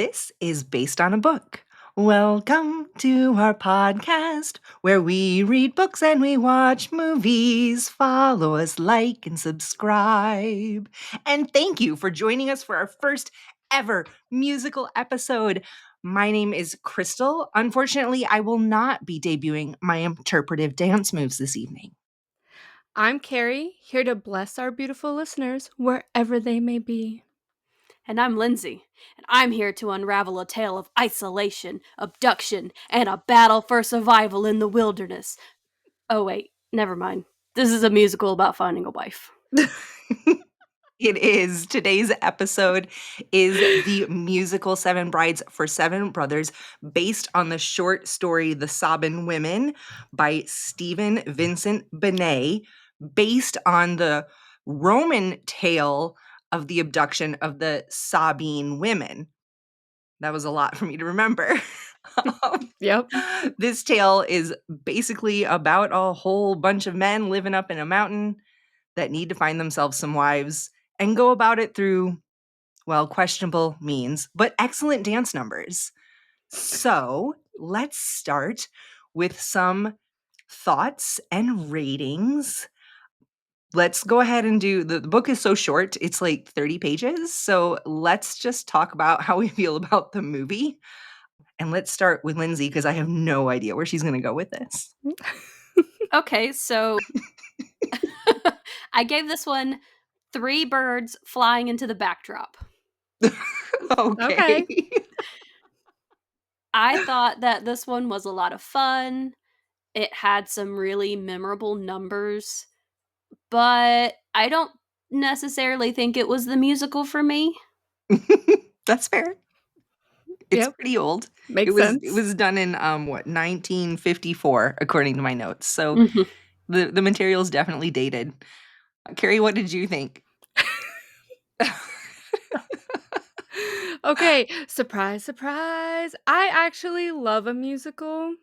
This is based on a book. Welcome to our podcast where we read books and we watch movies. Follow us, like, and subscribe. And thank you for joining us for our first ever musical episode. My name is Crystal. Unfortunately, I will not be debuting my interpretive dance moves this evening. I'm Keri, here to bless our beautiful listeners wherever they may be. And I'm Lindsey, and I'm here to unravel a tale of isolation, abduction, and a battle for survival in the wilderness. Oh, wait, never mind. This is a musical about finding a wife. It is. Today's episode is the musical Seven Brides for Seven Brothers, based on the short story The Sobbin Women by Stephen Vincent Benét, based on the Roman tale of the abduction of the Sobbin women. That was a lot for me to remember. Yep. This tale is basically about a whole bunch of men living up in a mountain that need to find themselves some wives and go about it through, well, questionable means, but excellent dance numbers. So let's start with some thoughts and ratings. Let's go ahead and do the book is so short, it's like 30 pages. So let's just talk about how we feel about the movie. And let's start with Lindsey because I have no idea where she's going to go with this. Okay, so I gave this one 3 birds flying into the backdrop. Okay. I thought that this one was a lot of fun. It had some really memorable numbers, but I don't necessarily think it was the musical for me. That's fair. It's Yep. pretty old. Makes It sense. was done in 1954 according to my notes. So Mhm. the material is definitely dated. Keri, what did you think? Okay, surprise, surprise. I actually love a musical.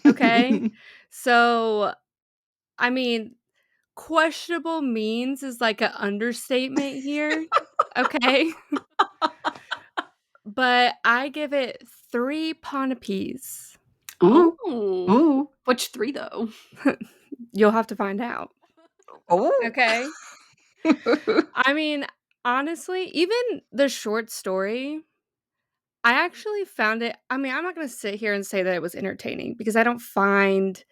Okay. So, I mean, questionable means is like an understatement here. Okay. But I give it 3 Ponapes. Ooh. Oh. Ooh. Which 3 though? You'll have to find out. Oh. Okay. I mean, honestly, even the short story, I actually found it I'm not gonna sit here and say that it was entertaining because I don't find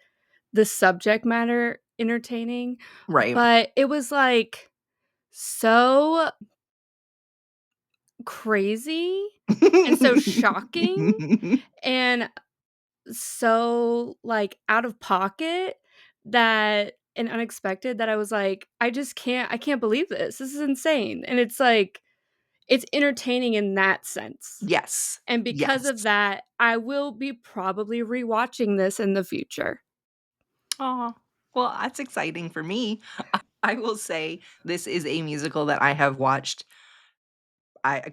the subject matter entertaining, Right. but it was, like, so crazy and so shocking and so, like, out of pocket that and unexpected that I was like, I can't believe this. This is insane." And it's like it's entertaining in that sense. Yes. And because of Yes. that, I will be probably rewatching this in the future. Oh, well, that's exciting for me. I will say this is a musical that I have watched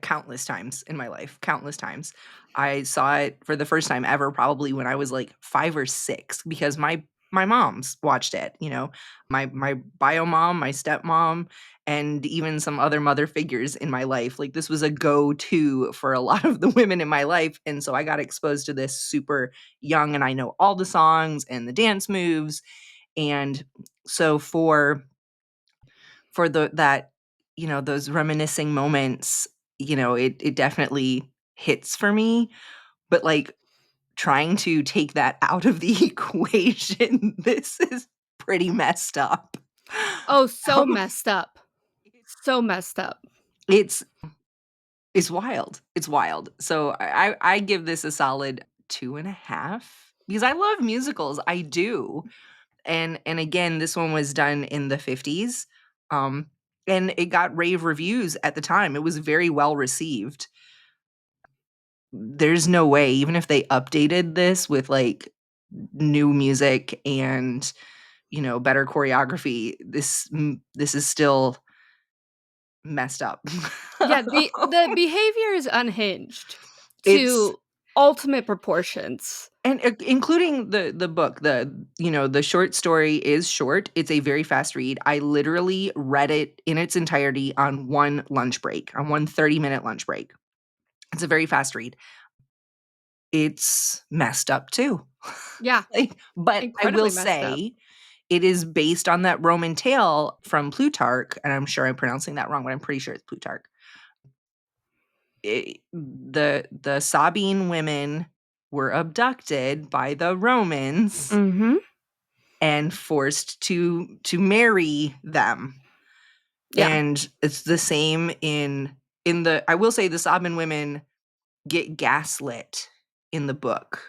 countless times in my life, countless times. I saw it for the first time ever probably when I was like 5 or 6 because my moms watched it, you know. My bio mom, my stepmom, and even some other mother figures in my life. Like this was a go-to for a lot of the women in my life, and so I got exposed to this super young and I know all the songs and the dance moves. And so for the that, you know, those reminiscing moments, you know, it definitely hits for me, but, like, trying to take that out of the equation, this is pretty messed up. Oh, so Um, messed up. So messed up. it's it's wild. It's wild. So I give this a solid 2.5 because I love musicals, I do. And again, this one was done in the 50s, um, and it got rave reviews at the time. It was very well received. There's no way, even if they updated this with, like, new music and, you know, better choreography, this is still messed up. Yeah, the behavior is unhinged It's to ultimate proportions. and, including the book, you know, the short story is short, it's a very fast read. I literally read it in its entirety on one lunch break, on one 30-minute lunch break. It's a very fast read. It's messed up too. Yeah, But I will incredibly messed up. say it is based on that Roman tale from Plutarch, and I'm sure I'm pronouncing that wrong, but I'm pretty sure it's Plutarch. The Sabine women were abducted by the Romans Mhm. and forced to marry them. Yeah. And it's the same in the I will say the Sobbin women get gaslit in the book.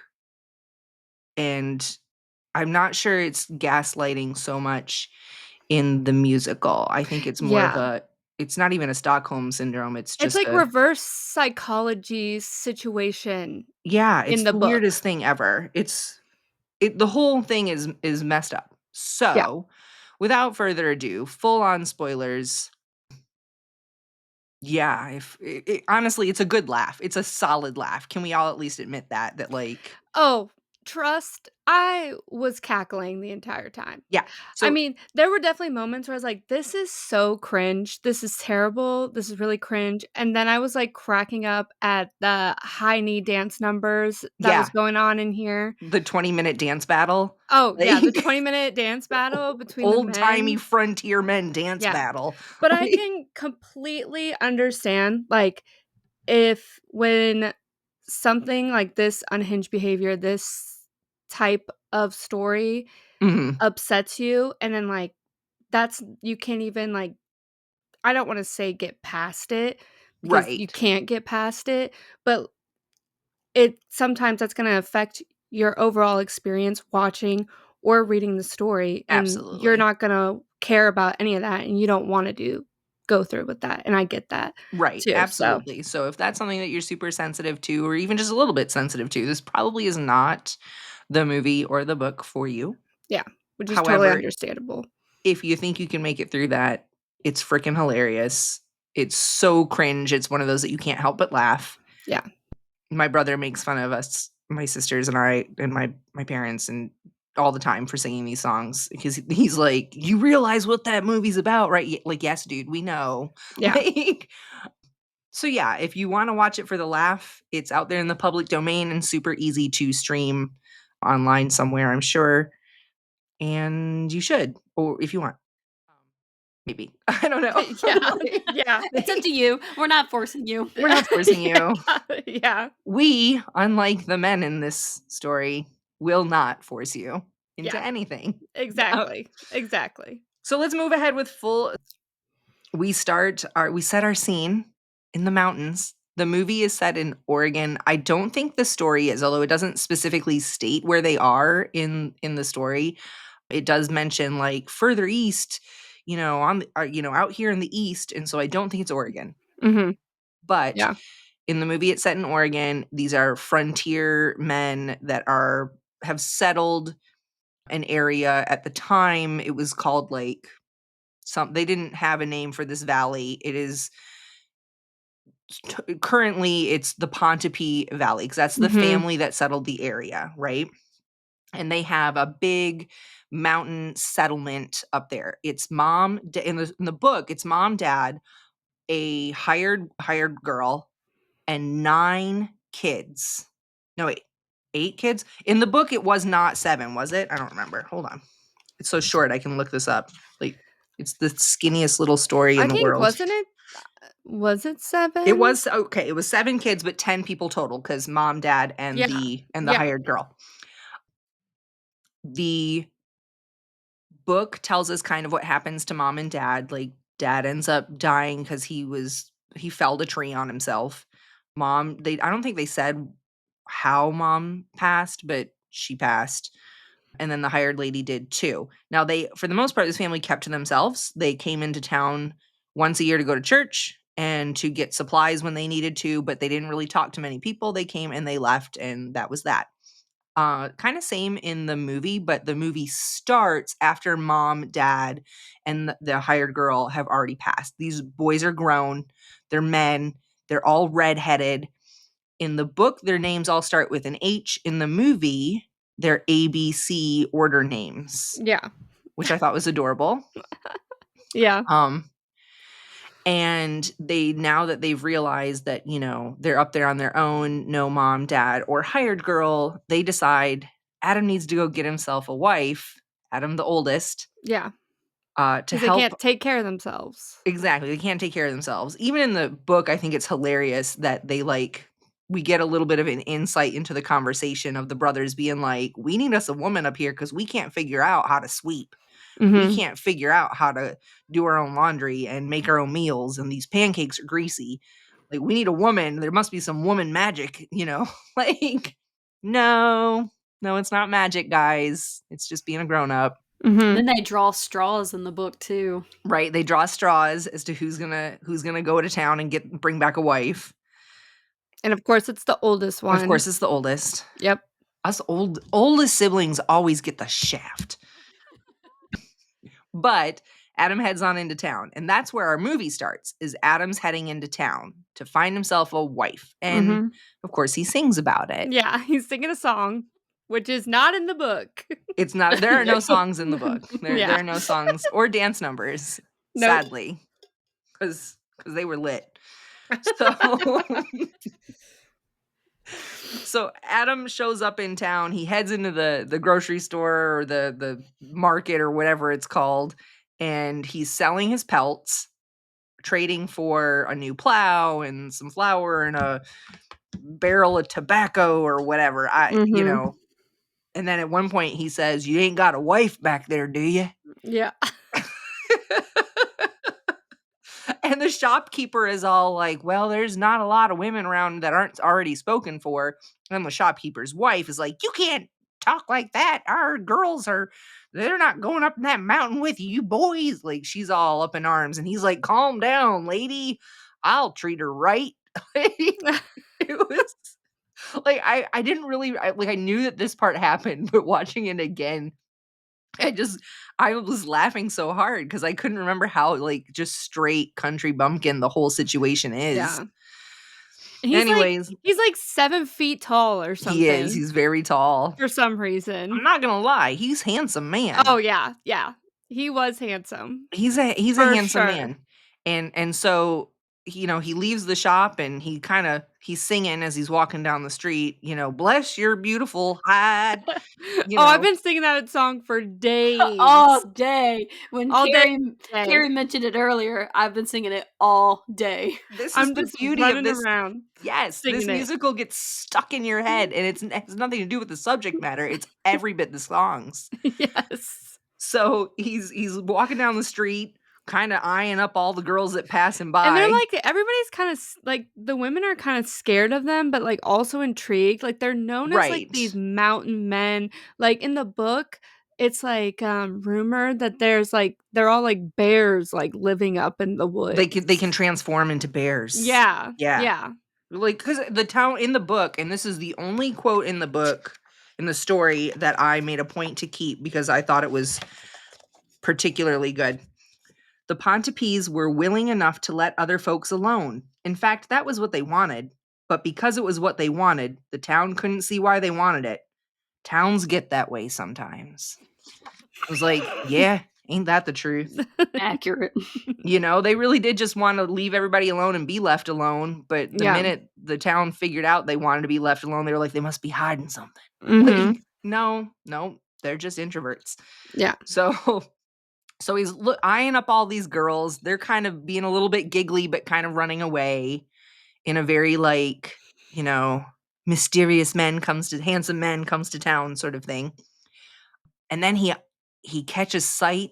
And I'm not sure it's gaslighting so much in the musical. I think it's more of Yeah. a it's not even a Stockholm syndrome, it's It's just like a reverse psychology situation yeah, in it's the the book. weirdest thing ever. The whole thing is messed up. Yeah. So, without further ado, full on spoilers. Yeah, if honestly, it's a good laugh. It's a solid laugh. Can we all at least admit that like Oh, trust, I was cackling the entire time. yeah. I So mean, there were definitely moments where I was like, "This is so cringe. This is terrible. This is really cringe." And then I was, like, cracking up at the high knee dance numbers that was yeah, going on in here. the 20-minute dance battle. Oh, yeah, the Like 20-minute dance battle between the old-timey men. frontier men dance Yeah. battle. But I can completely understand, like, if when something like this unhinged behavior, this type of story Mhm. upsets you, and then, like, that's you can't even, like I don't wanna say get past it, because you Right. can't get past it, but it sometimes that's gonna affect your overall experience watching or reading the story, and you're Absolutely. not gonna care about any of that, and you don't wanna go through with that, and I get that Right, too, so, absolutely. So if that's something that you're super sensitive to or even just a little bit sensitive to, this probably is not the movie or the book for you. yeah, which is totally However, understandable. if you think you can make it through that, it's freaking hilarious. It's so cringe, it's one of those that you can't help but laugh. Yeah. My brother makes fun of us, my sisters and I, and my parents, and all the time for singing these songs because he's like, "You realize what that movie's about, right?" Like, "Yes, dude, we know." Yeah. Like so yeah, if you wanna watch it for the laugh, it's out there in the public domain and super easy to stream online somewhere, I'm sure, and you should, or if you want. Um, Maybe. I don't know. Yeah, yeah. It's up to you. We're not forcing you. We're not forcing you. Yeah, We, unlike the men in this story, will not force you into yeah, anything. Uh, exactly, exactly. so let's move ahead with full we set our scene in the mountains. The movie is set in Oregon. I don't think the story is, although it doesn't specifically state where they are in the story. It does mention like further east, out here in the east, and so I don't think it's Oregon. Mhm, But yeah, in the movie, it's set in Oregon. These are frontier men that are have settled an area. At the time, it was called like some. They didn't have a name for this valley. It is currently it's the Pontopy Valley because that's the mhm, family that settled the area, right? And they have a big mountain settlement up there. It's in the book. It's mom, dad, a hired girl, and 9 kids. No, wait, 8 kids. In the book, it was not 7, was it? I don't remember. Hold on. It's so short. I can look this up. Like it's the skinniest little story I in the think world. was it It 7? was okay, it was 7 kids, but 10 people total because mom, dad, and Yeah, the yeah, hired girl. The book tells us kind of what happens to mom and dad, like, dad ends up dying because he felled a tree on himself. I don't think they said how mom passed, but she passed, and then the hired lady did too. Now for the most part, this family kept to themselves. They came into town once a year to go to church and to get supplies when they needed to, but they didn't really talk to many people. They came and they left, and that was that. Kind of same in the movie, but the movie starts after mom, dad, and the hired girl have already passed. These boys are grown, they're men, they're all redheaded. In the book, their names all start with an H. In the movie, they're ABC order names, yeah, which I thought was adorable. yeah, Um, And now that they've realized that, they're up there on their own, no mom, dad, or hired girl, they decide Adam needs to go get himself a wife, Adam the oldest, Yeah, to because they help. can't take care of themselves. Exactly, they can't take care of themselves. Even in the book, I think it's hilarious that we get a little bit of an insight into the conversation of the brothers being like, "We need us a woman up here because we can't figure out how to sweep. We Mhm. can't figure out how to do our own laundry and make our own meals, and these pancakes are greasy. Like, we need a woman. There must be some woman magic, Like, no, no, it's not magic, guys. It's just being a grown up." Mhm. Then they draw straws in the book too. Right? They draw straws as to who's gonna go to town and bring back a wife. And of course, it's the oldest Of one. course, it's the oldest. Yep. Us oldest siblings always get the shaft. But Adam heads on into town, and that's where our movie starts, is Adam's heading into town to find himself a wife. And Mhm. of course, he sings about it. Yeah, he's singing a song, which is not in the book. It's not there are no Nope. songs in the book. There Yeah. there are no songs or dance numbers, Nope. sadly, because they were lit. So so Adam shows up in town. He heads into the grocery store or the market or whatever it's called, and he's selling his pelts, trading for a new plow and some flour and a barrel of tobacco or whatever. Mhm. And then at one point he says, "You ain't got a wife back there, do you?" Yeah. And the shopkeeper is all like, "Well, there's not a lot of women around that aren't already spoken for." And the shopkeeper's wife is like, "You can't talk like that. Our girls they're not going up that mountain with you boys." Like, she's all up in arms. And he's like, "Calm down, lady. I'll treat her right." It was like, I didn't really, I knew that this part happened, but watching it again, I just I was laughing so hard because I couldn't remember how, like, just straight country bumpkin the whole situation is. Yeah. He's like Anyways, he's like 7 feet tall or he is. something He's very tall. for some I'm reason. not gonna lie, he's handsome man. Oh, yeah, yeah. He was handsome, He's a for handsome sure. man. And so, he leaves the shop and he's singing as he's walking down the street, "Bless your beautiful hide," you Oh, I've know. been singing that song for days. All day. When All day, Keri day. mentioned it earlier, I've been singing it all day. This is I'm the just beauty of running this. around Yes, this singing it. musical gets stuck in your head, and it has nothing to do with the subject matter, it's every bit the songs. Yes. So, he's walking down the street, kinda eyeing up all the girls that pass him And they're by. like everybody's kinda like, the women are kinda scared of them, but, like, also intrigued, like, they're known as, like, Right. these mountain men. Like, in the book, it's, like, rumored that they're all like bears, like, living up in the They can woods. transform into bears. Yeah, Yeah. yeah. Like, because the town in the book, and this is the only quote in the book, in the story, that I made a point to keep because I thought it was particularly good. "The Pontypees were willing enough to let other folks alone. In fact, that was what they wanted. But because it was what they wanted, the town couldn't see why they wanted it. Towns get that way sometimes." I was like, yeah, ain't that the truth? Accurate. They really did just want to leave everybody alone and be left alone. But the Yeah. minute the town figured out they wanted to be left alone, they were like, they must be hiding something. Like, Mhm. no, no, they're just introverts. Yeah. So so he's eyeing up all these girls. They're kind of being a little bit giggly, but kind of running away in a very, like, mysterious handsome man comes to town sort of thing. And then he catches sight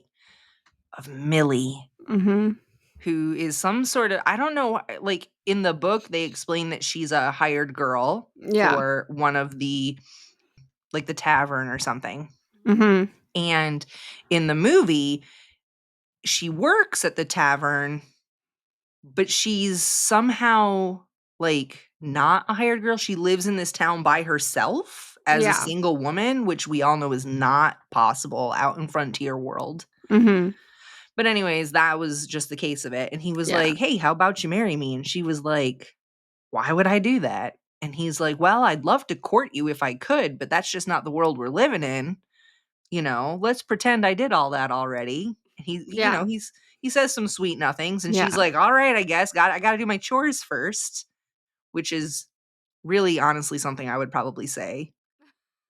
of Millie, Mhm. who is some sort of, I don't know, like, in the book they explain that she's a hired girl Yeah. for one of the, like, the tavern or something. Mhm. And in the movie, she works at the tavern, but she's somehow, like, not a hired girl. She lives in this town by herself as a Yeah. single woman, which we all know is not possible out in frontier world. Mhm. But anyways, that was just the case of it. And he was Yeah. like, "Hey, how about you marry me?" And she was like, "Why would I do that?" And he's like, "Well, I'd love to court you if I could, but that's just not the world we're living in. Let's pretend I did all that already." And Yeah. he says some sweet nothings, and Yeah. she's like, "All right, I guess I got to do my chores first," which is really honestly something I would probably say.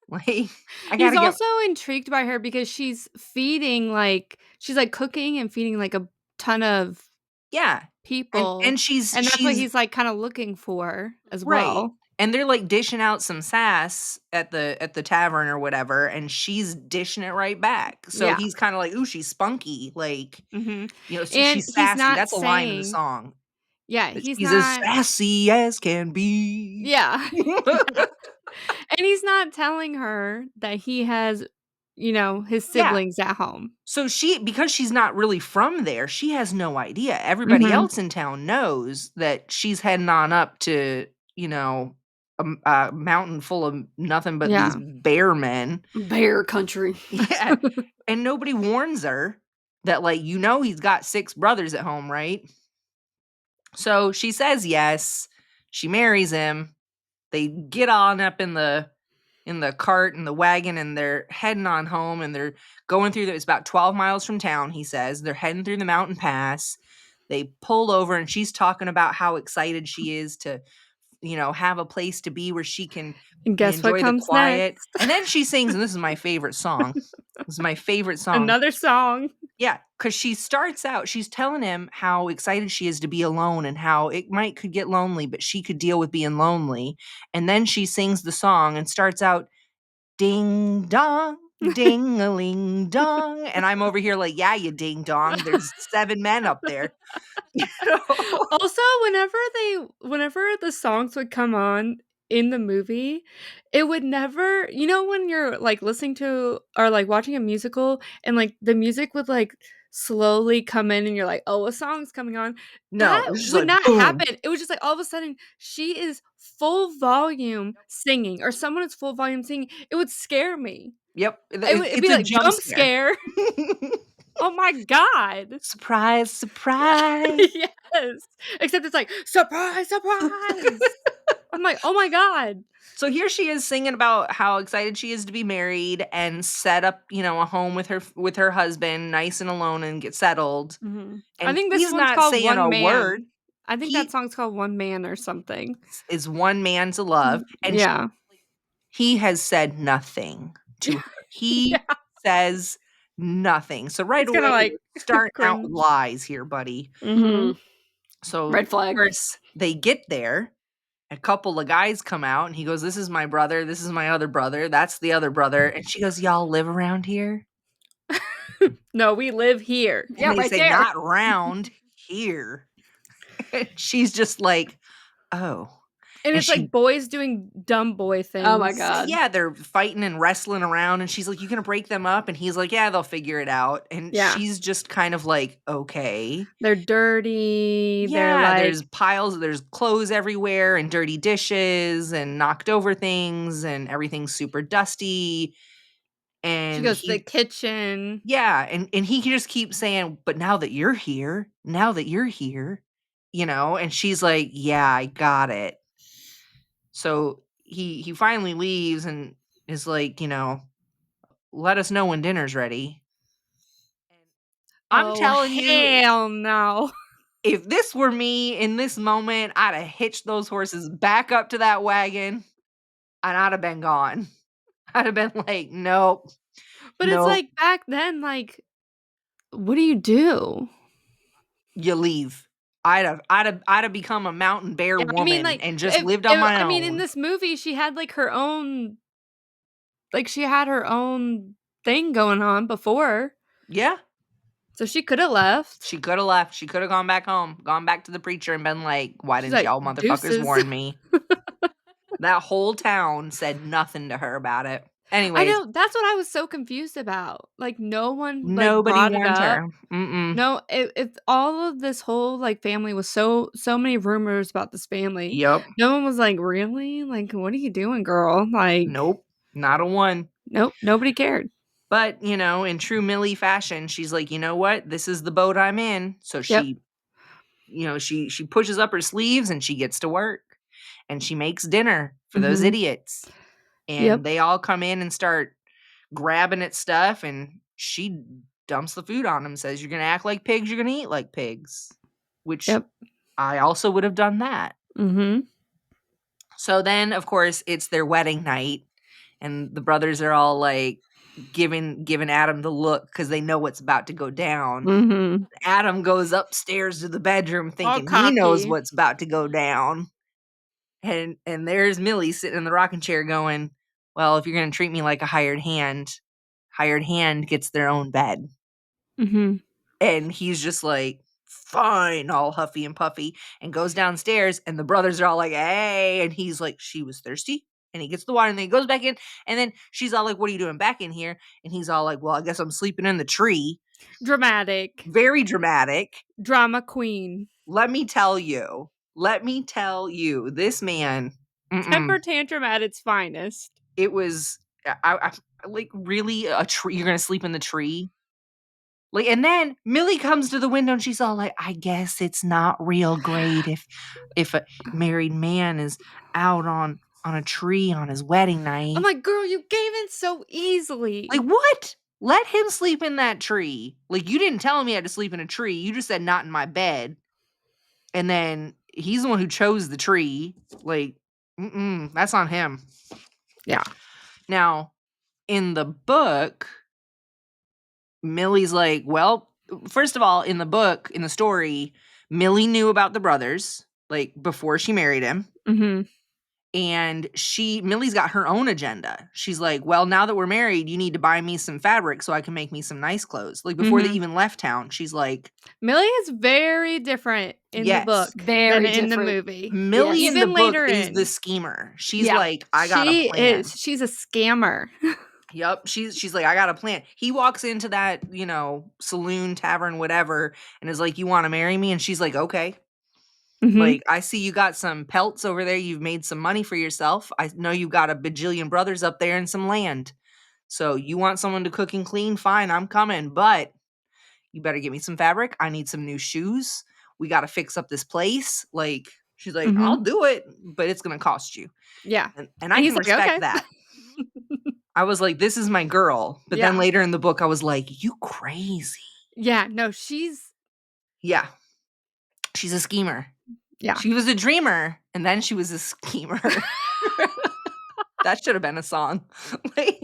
Like, I got He's to get also intrigued by her because she's feeding, like she's, like, cooking and feeding, like, a ton of yeah. people, And and that's what she's he's, like, kinda looking for as right. well. And they're like dishing out some sass at the tavern or whatever, and she's dishing it right back. So Yeah. he's kind of like, "Ooh, she's spunky." Like, Mhm. so And she's he's sassy. not That's a line in the saying song. yeah, That he's she's as not sassy as can be. yeah. Yeah. And he's not telling her that he has, his Yeah. siblings at home. So because she's not really from there, she has no idea. Everybody Mhm. else in town knows that she's heading on up to, a mountain full of nothing but these Yeah. bear men. Bear country. Yeah, and nobody warns her that, like, he's got 6 brothers at home, right? So she says yes. She marries him. They get on up in the cart and the wagon, and they're heading on home, and they're going through it's about 12 miles from town, he says. They're heading through the mountain pass. They pull over, and she's talking about how excited she is to, have a place to be where she can And guess what enjoy the comes quiet. next? And then she sings, and this is my favorite song. This is my favorite song. Another song. Yeah, because she starts out, she's telling him how excited she is to be alone and how it could get lonely, but she could deal with being lonely. And then she sings the song and starts out, ding dong, ding a ling dong. And I'm over here like, yeah, you ding dong. There's 7 men up there. You know? Also, whenever the songs would come on in the movie, it would never when you're, like, listening to or, like, watching a musical and, like, the music would, like, slowly come in and you're like, "Oh, a song's coming on." No, That it was just would like not boom. happen. It was just, like, all of a sudden, she is full volume singing or someone is full volume singing. It would scare me. Yep. It'd It's be a like, jump "Jump scare. scare." Oh my god. Surprise, surprise. Yes. Except it's like, "Surprise, surprise." I'm like, "Oh my god." So here she is singing about how excited she is to be married and set up, a home with her husband, nice and alone, and get settled. Mhm. I And think this he's one's not called saying One a word. Man. I think that He song's called One Man or something. is one man to love, and Yeah. he has said nothing to her. He Yeah. says nothing. So right It's kinda away, like we're starting out with cringe. lies here, buddy. Mhm. Mhm. So, of Red flag. course, they get there. A couple of guys come out, and he goes, "This is my brother. This is my other brother. That's the other brother." And she goes, "Y'all live around here?" No, we live here. And Yeah, they right say, there. "Not round here." And she's just like, "Oh." And And it's she like boys doing dumb boy Oh my things. god. yeah, they're fighting and wrestling around, and she's like, "You gonna break them up?" And he's like, "Yeah, they'll figure it out." And Yeah. she's just kind of like, "Okay." They're dirty, they're Yeah, like there's clothes everywhere and dirty dishes and knocked over things, and everything's super dusty. she And goes to the kitchen. yeah, and he just keeps saying, "But now that you're here," and she's like, "Yeah, I got it." So he finally leaves and is like, "Let us know when dinner's ready." And I'm Oh, telling you, hell no. if this were me in this moment, I'd have hitched those horses back up to that wagon, and I'd have been gone. I'd have been like, "Nope, But it's nope, like back then, like, what do you do? you leave." I'd have become a mountain bear Yeah, I mean, woman like, and just if lived on my I mean, in own. this movie, she had, like, her own she had her own thing going on before, Yeah, so she coulda left. she coulda left. She coulda gone back home, gone back to the preacher and been like, "Why She's didn't like, y'all motherfuckers "Deuces." warn me?" That whole town said nothing to her about it. I Anyways, know, that's what I was so confused about, like, no one, like, nobody brought it warned up. her. Mm-mm. No, if all of this whole, like, family was so many rumors about this family, Yep. no one was like, "Really? Like, what are you doing, girl?" Like, Nope. Not a one. nope, nobody cared. But, in true Millie fashion, she's like, "You know what? This is the boat I'm in." So Yep. she pushes up her sleeves and she gets to work. And she makes dinner for those Mhm. idiots. And Yep. they all come in and start grabbing at stuff, and she dumps the food on him, says, "You're gonna act like pigs, you're gonna eat like pigs," which Yep. I also would have done that. Mhm. So then, of course, it's their wedding night, and the brothers are all like giving Adam the look because they know what's about to go down. Mhm. Adam goes upstairs to the bedroom All thinking he knows cocky. what's about to go down. And there's Millie sitting in the rocking chair going, "Well, if you're gonna treat me like a hired hand gets their own bed." Mhm. And he's just like, "Fine," all huffy and puffy, and goes downstairs, and the brothers are all like, "Hey," and he's like, "She was thirsty." And he gets the water, and then he goes back in, and then she's all like, "What are you doing back in here?" And he's all like, "Well, I guess I'm sleeping in the tree." Dramatic. Very dramatic. Drama queen. Let me tell you, this man, Temper tantrum at its finest. it was, like, really, a tree? You're gonna sleep in the tree? Like, and then Millie comes to the window and she's all like, "I guess it's not real great if a married man is out on a tree on his wedding night." I'm like, "Girl, you gave in so easily." Like, what? Let him sleep in that tree. Like, you didn't tell him he had to sleep in a tree. You just said, "Not in my bed." And then he's the one who chose the tree. Like, that's on him. Yeah. Now, in the book, Millie's like, well, first of all, in the book, in the story, Millie knew about the brothers, like, before she married him. Mhm. And Millie's got her own agenda. She's like, "Well, now that we're married, you need to buy me some fabric so I can make me some nice clothes." Like, before they Mhm. even left town, she's like, Millie is very different in the yes. book than Very in the different. movie. Millie Yes. in the Even book later is the in. schemer. She's Yeah. like, "I got a She plan." is. She's a scammer. Yep, she's like, "I got a plan." He walks into that, saloon, tavern, whatever, and is like, "You wanna marry me?" And she's like, "Okay." Mhm. Like, "I see you got some pelts over there, you've made some money for yourself. I know you got a bajillion brothers up there and some land. So, you want someone to cook and clean? Fine, I'm coming, but you better get me some fabric. I need some new shoes. We gotta fix up this place." Like, she's like, "I'll Mhm. do it, but it's gonna cost you." Yeah. And I And can he's like, respect "Okay." that. I was like, "This is my girl." But then Yeah. later in the book, I was like, "You crazy." Yeah, no, she's Yeah, she's a schemer. yeah. She was a dreamer, and then she was a schemer. That should have been a song. Like,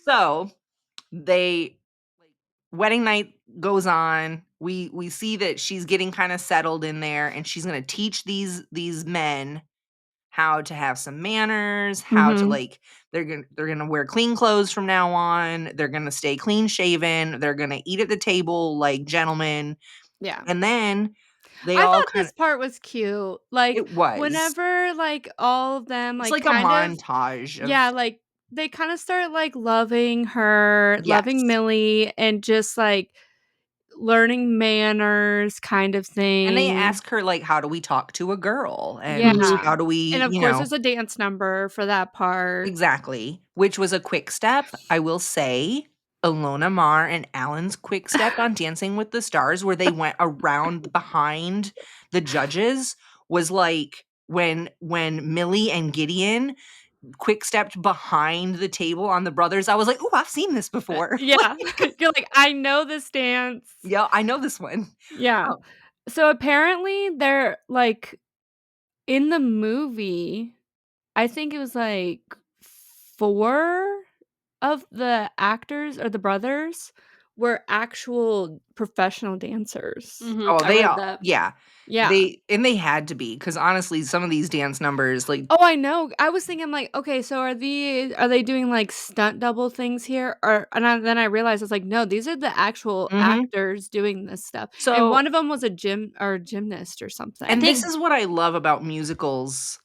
so they like, wedding night goes on. We see that she's getting kind of settled in there, and she's gonna teach these men how to have some manners, how to, Mhm. like, they're gonna wear clean clothes from now on. They're gonna stay clean shaven. They're gonna eat at the table like gentlemen. Yeah. And then they I all thought kind this of, part was cute. Like, it was. whenever, like, all of them, It's like, like a kind of montage of, yeah, like, they kinda start, like, loving her, loving yes. Millie, and just, like, learning manners kind of And they thing. ask her, like, "How do we talk to a girl?" And Yeah. Mhm. how do we, And, of course, there's a dance number for that part. exactly, which was a quick step. I will say, Ilona Maher and Alan's quick step on Dancing with the Stars, where they went around behind the judges, was like when Millie and Gideon quick stepped behind the table on the brothers. I was like, "Ooh, I've seen this before." Yeah. You're like, "I know this dance." Yeah, I know this one. Yeah. Oh, So, apparently, they're, like in the movie, I think it was, like, 4 of the actors or the brothers were actual professional dancers. Mhm. oh, I they read all, that. yeah. Yeah. They had to be, because honestly, some of these dance numbers, like, Oh, I know. I was thinking, like, "Okay, so are they doing, like, stunt double things here?" Or then I realized, I was like, "No, these are the actual mhm. actors doing this stuff." And So, one of them was a gymnast or I and this something. think is what I love about musicals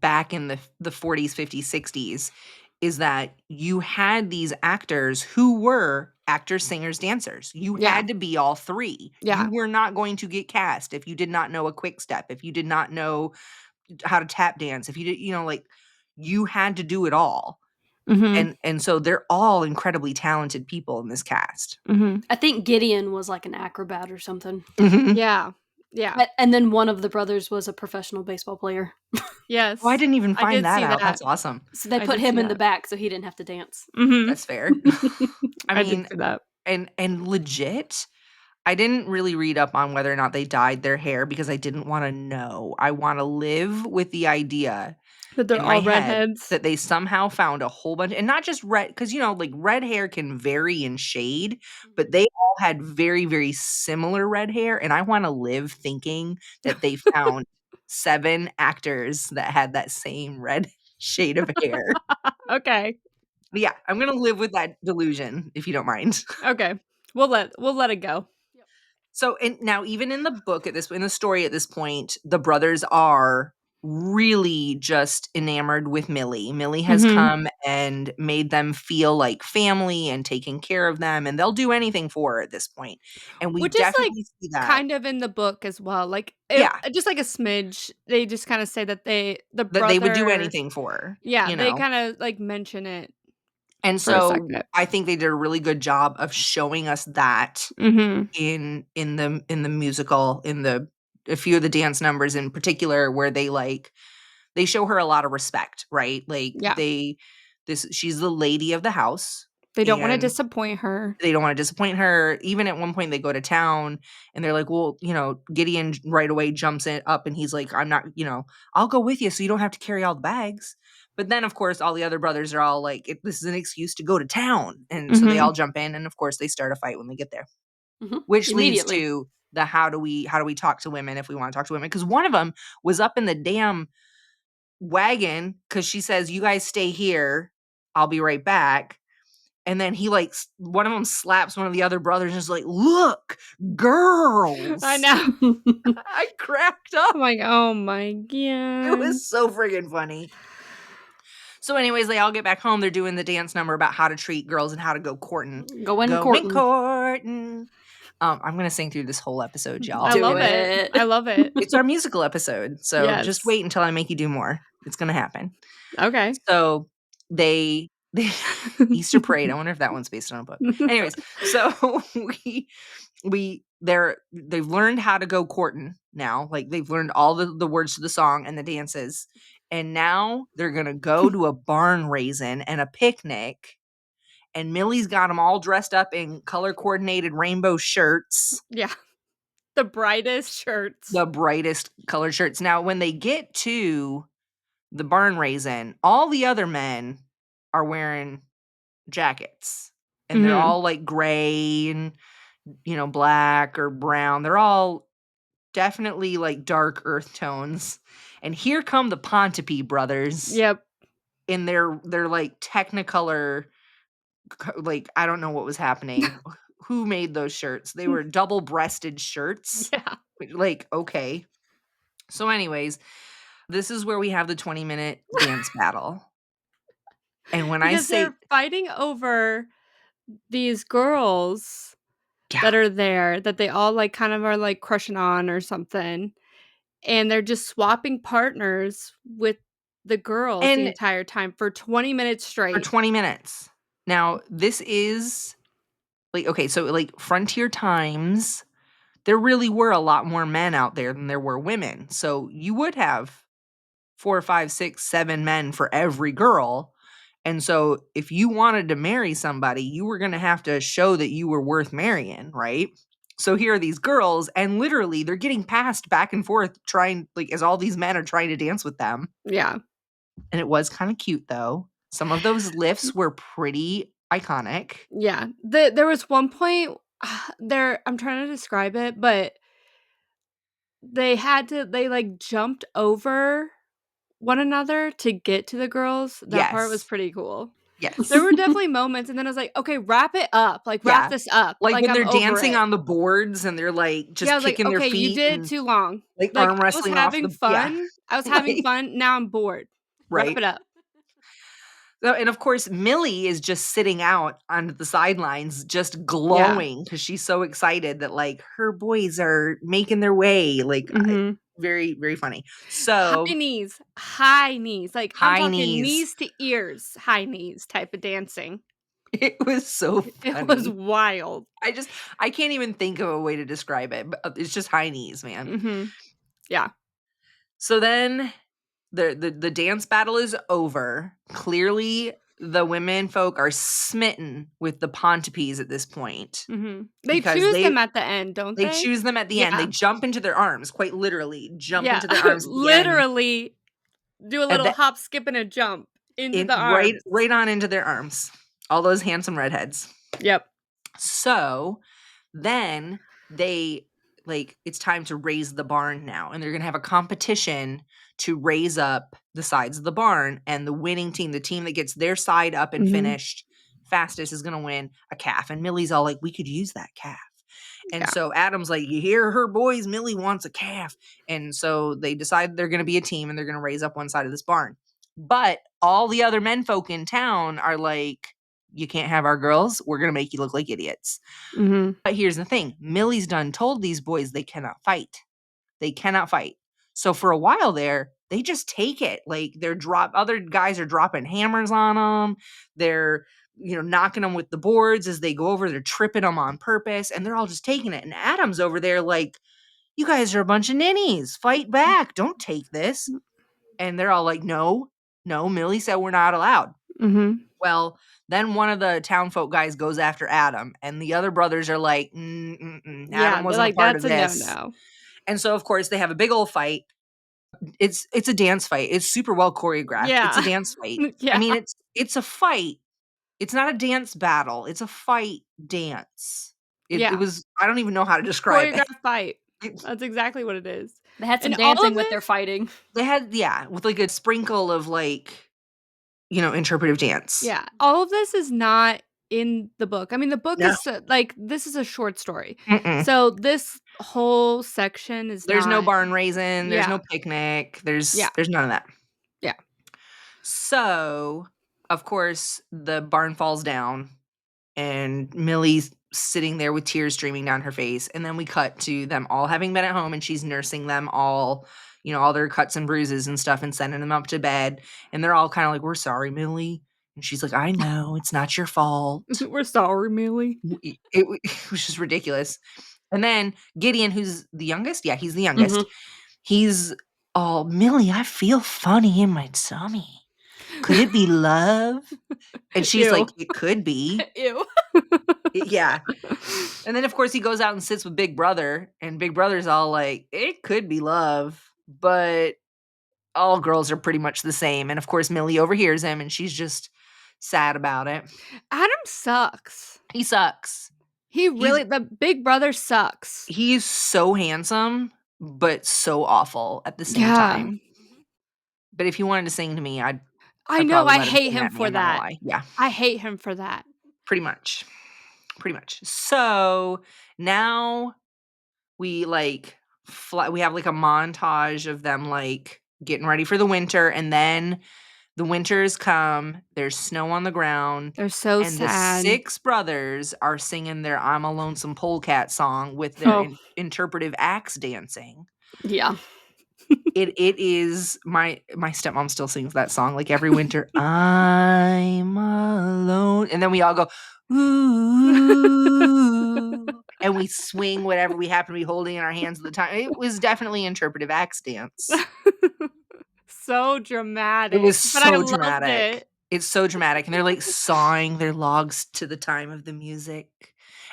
back in the 40s, 50s, 60s, is that you had these actors who were actors, singers, dancers. You Yeah. had to be all 3. You Yeah. were not going to get cast if you did not know a quick step, if you did not know how to tap dance, if you did, like, you had to do it all. Mhm. And so they're all incredibly talented people in this cast. Mhm. I think Gideon was like an acrobat or something. Mhm. Yeah. Yeah. And then one of the brothers was a professional baseball player. Yes. Oh, I didn't even I find did that see out. that. That's awesome. So they I put did see him in the that. back so he didn't have to dance. Mhm. That's fair. I I did mean, see that. and legit, I didn't really read up on whether or not they dyed their hair because I didn't wanna know. I wanna live with the idea That they're in my all head redheads. that they somehow found a whole bunch, and not just red, because like, red hair can vary in shade, but they all had very, very similar red hair, and I wanna live thinking that they found 7 actors that had that same red shade of hair. Okay. But yeah, I'm gonna live with that delusion, if you don't mind. Okay. We'll let it go. Yep. So, and now even in the book at this in the story at this point, the brothers are really just enamored with Millie. Millie has Mhm. come and made them feel like family and taking care of them, and they'll do anything for her at this point. And we Which is, like, definitely see that. kind of in the book as well, like, Yeah, just like a smidge, they just kinda say that the that they would do brother anything for her, yeah, you they know. kinda, like, mention it And for a so second. I think they did a really good job of showing us that Mhm. in the musical, in the a few of the dance numbers in particular, where they show her a lot of respect, right? Like, Yeah. she's the lady of the house, They don't wanna and disappoint her. they don't wanna disappoint her. Even at one point, they go to town, and they're like, "Well," Gideon right away jumps in up, and he's like, "I'm not," "I'll go with you so you don't have to carry all the bags." But then, of course, all the other brothers are all like, "This is an excuse to go to town," and so they all Mhm. jump in, and of course, they start a fight when they get there. Mhm. Which leads Immediately. to the how do we talk to women if we wanna talk to women? Because one of them was up in the damn wagon because she says, "You guys stay here, I'll be right back." And then he, like, one of them slaps one of the other brothers and is like, "Look, I girls." know. I cracked up. I'm like, "Oh my It god." was so friggin' funny. So anyways, they all get back home, they're doing the dance number about how to treat girls and how to go courting. Going Going courting. courting. I'm gonna sing through this whole episode, y'all. I Do love it. I it. love it. It's our musical episode, so just Yes. wait until I make you do more. It's gonna happen. Okay. So they Easter Parade, I wonder if that one's based on a book. Anyways, so they've learned how to go courting now. Like, they've learned all the words to the song and the dances, and now they're gonna go to a barn raising and a picnic, and Millie's got them all dressed up in color coordinated rainbow shirts. Yeah. The brightest shirts. The brightest colored shirts. Now, when they get to the barn raisin, all the other men are wearing jackets, and they're Mhm. all like gray and, black or brown. They're all definitely like dark earth tones. And here come the Pontype brothers Yep. in their like technicolor, like, I don't know what was happening. Who made those shirts? They were double-breasted shirts. Yeah. Like, okay. So anyways, this is where we have the 20-minute dance battle. And when I Because say they're fighting over these girls yeah, that are there that they all, like, kind of are, like, crushing on or something, and they're just swapping partners with the girls the and entire time for 20 minutes for straight. 20 minutes. Now, this is like, okay, so, like, frontier times, there really were a lot more men out there than there were women. So you would have 4, 5, 6, 7 men for every girl. And so if you wanted to marry somebody, you were gonna have to show that you were worth marrying, right? So here are these girls, and literally they're getting passed back and forth trying, like, as all these men are trying to dance with them. Yeah. And it was kinda cute, though. Some of those lifts were pretty iconic. Yeah. There was one point there I'm trying to describe it, but they, like, jumped over one another to get to the girls. That part was Yes. pretty cool. There Yes. were definitely moments, and then I was like, "Okay, wrap it up, like, wrap Yeah. this up, Like, like, when I'm they're over dancing it." on the boards and they're, like, Yeah, I just was like, kicking their "Okay, you feet did it and, too long." like, Like, arm I was wrestling off having the yeah. fun I was having Like, fun, now I'm bored. Wrap right. it up. So, and of course, Millie is just sitting out on the sidelines just Yeah. glowing because she's so excited that, like, her boys are making their way, like, Mhm. very, very funny. So, High knees, like, I'm high talking knees. knees to ears, high knees type of dancing. It was so It was funny. wild. I can't even think of a way to describe it, but it's just high knees, man. Mhm. Yeah. So then the dance battle is over. Clearly, the women folk are smitten with the Pontypees at this point Mhm. They because choose them at the end, don't they they? choose them at the end. They Yeah. jump into their arms, quite literally, jump Yeah. into their arms at the end. Literally do a And little hop, skip, and a jump into in the right arms. right on into their arms. All those handsome redheads. Yep. So then they it's time to raise the barn now, and they're gonna have a competition to raise up the sides of the barn, and the winning team, the team that gets their side up and Mhm. finished fastest, is gonna win a calf. And Millie's all like, we could use that calf. And Yeah. so Adam's like, you hear her, boys? Millie wants a calf. And so they decide they're gonna be a team and they're gonna raise up one side of this barn. But all the other menfolk in town are like, you can't have our girls. We're gonna make you look like idiots. Mhm. But here's the thing, Millie's done told these boys they cannot fight. They cannot fight. So for a while there, they just take it. Like other guys are dropping hammers on them. They're, knocking them with the boards as they go over. They're tripping them on purpose, and they're all just taking it. And Adam's over there like, you guys are a bunch of ninnies. Fight back. Don't take this. And they're all like, no, no, Millie said we're not allowed. Mhm. Well, then one of the townfolk guys goes after Adam, and the other brothers are like, Yeah, Adam they're wasn't a like, part of "That's a this. no-no." And so, of course, they have a big old fight. It's a dance fight. It's super well choreographed. It's a Yeah. dance fight. I Yeah. mean, it's a fight. It's not a dance battle. It's a fight dance. It Yeah. was, I don't even know how to describe it. Choreographed fight. That's exactly what it is. They had some And all dancing of with their this fighting. They had, yeah, with like a sprinkle of interpretive dance. yeah, all of this is not in the book. I mean, the book No. is like, this is a short story. Mm-mm. So this whole section is There's no not. barn raising. There's Yeah. no picnic. Yeah. There's none of that. Yeah. So, of course, the barn falls down and Millie's sitting there with tears streaming down her face. And then we cut to them all having been at home and she's nursing them all, all their cuts and bruises and stuff and sending them up to bed. And they're all kind of like, we're sorry, Millie. And she's like, I know, it's not your fault. We're sorry, Millie. It was just ridiculous. And then Gideon, who's the youngest, yeah, he's the youngest. Mhm. He's all, Millie, I feel funny in my tummy. Could it be love? And she's Ew. like, it could be. Ew. Yeah. And then, of course, he goes out and sits with Big Brother, and Big Brother's all like, it could be love, but all girls are pretty much the same. And, of course, Millie overhears him, and she's just sad about it. Adam sucks. He sucks. The big brother sucks. He's so handsome, but so awful at the same Yeah. time. But if he wanted to sing to me, I'd I I'd know, probably I let him hate sing him at me, for I'm not gonna that. lie. Yeah, I hate him for that. pretty much. Pretty much. So, now we, we have, like, a montage of them, getting ready for the winter, and then the winters come, there's snow on the ground, They're so and the sad. 6 brothers are singing their "I'm a Lonesome Polecat" song with their Oh, interpretive axe dancing. Yeah. It is my stepmom still sings that song, like, every winter, "I'm alone," and then we all go, "Ooh," and we swing whatever we happen to be holding in our hands at the time. It was definitely interpretive axe dance. so It was dramatic, but I so loved dramatic. it. It's so dramatic, and they're, like, sawing their logs to the time of the music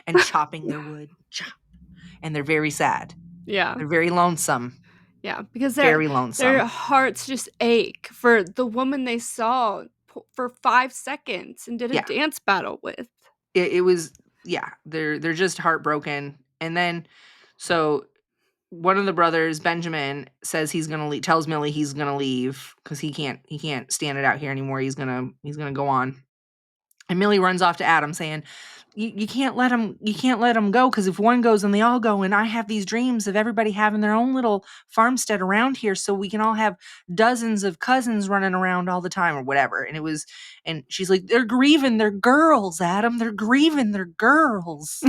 and chopping their wood, chop, and they're very sad. Yeah, They're very lonesome, yeah, because very their lonesome. hearts just ache for the woman they saw for 5 seconds and did a Yeah. dance battle with. It was, yeah, they're just heartbroken, and then so one of the brothers, Benjamin, says he's gonna leave, tells Millie he's gonna leave because he can't stand it out here anymore. He's gonna go on. And Millie runs off to Adam saying, you can't let him go, because if one goes, then they all go, and I have these dreams of everybody having their own little farmstead around here so we can all have dozens of cousins running around all the time," or whatever. And she's like, they're grieving their girls, Adam. They're grieving their girls.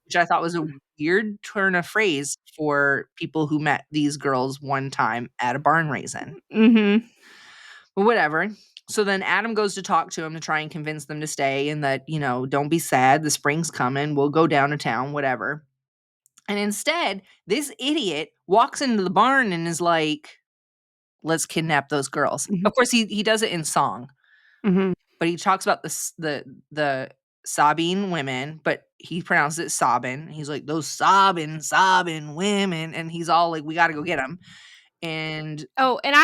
Which I thought was a weird turn of phrase for people who met these girls one time at a barn raisin. Mhm. Whatever. So then Adam goes to talk to him to try and convince them to stay and that, don't be sad. The spring's coming. We'll go down to town, whatever. And instead, this idiot walks into the barn and is like, let's kidnap those girls. Mhm. Of course, he does it in song, Mhm. but he talks about the Sobbin women, but he pronounces it Sobbin. He's like, those sobbing women. And he's all like, we got to go get them. And Oh, and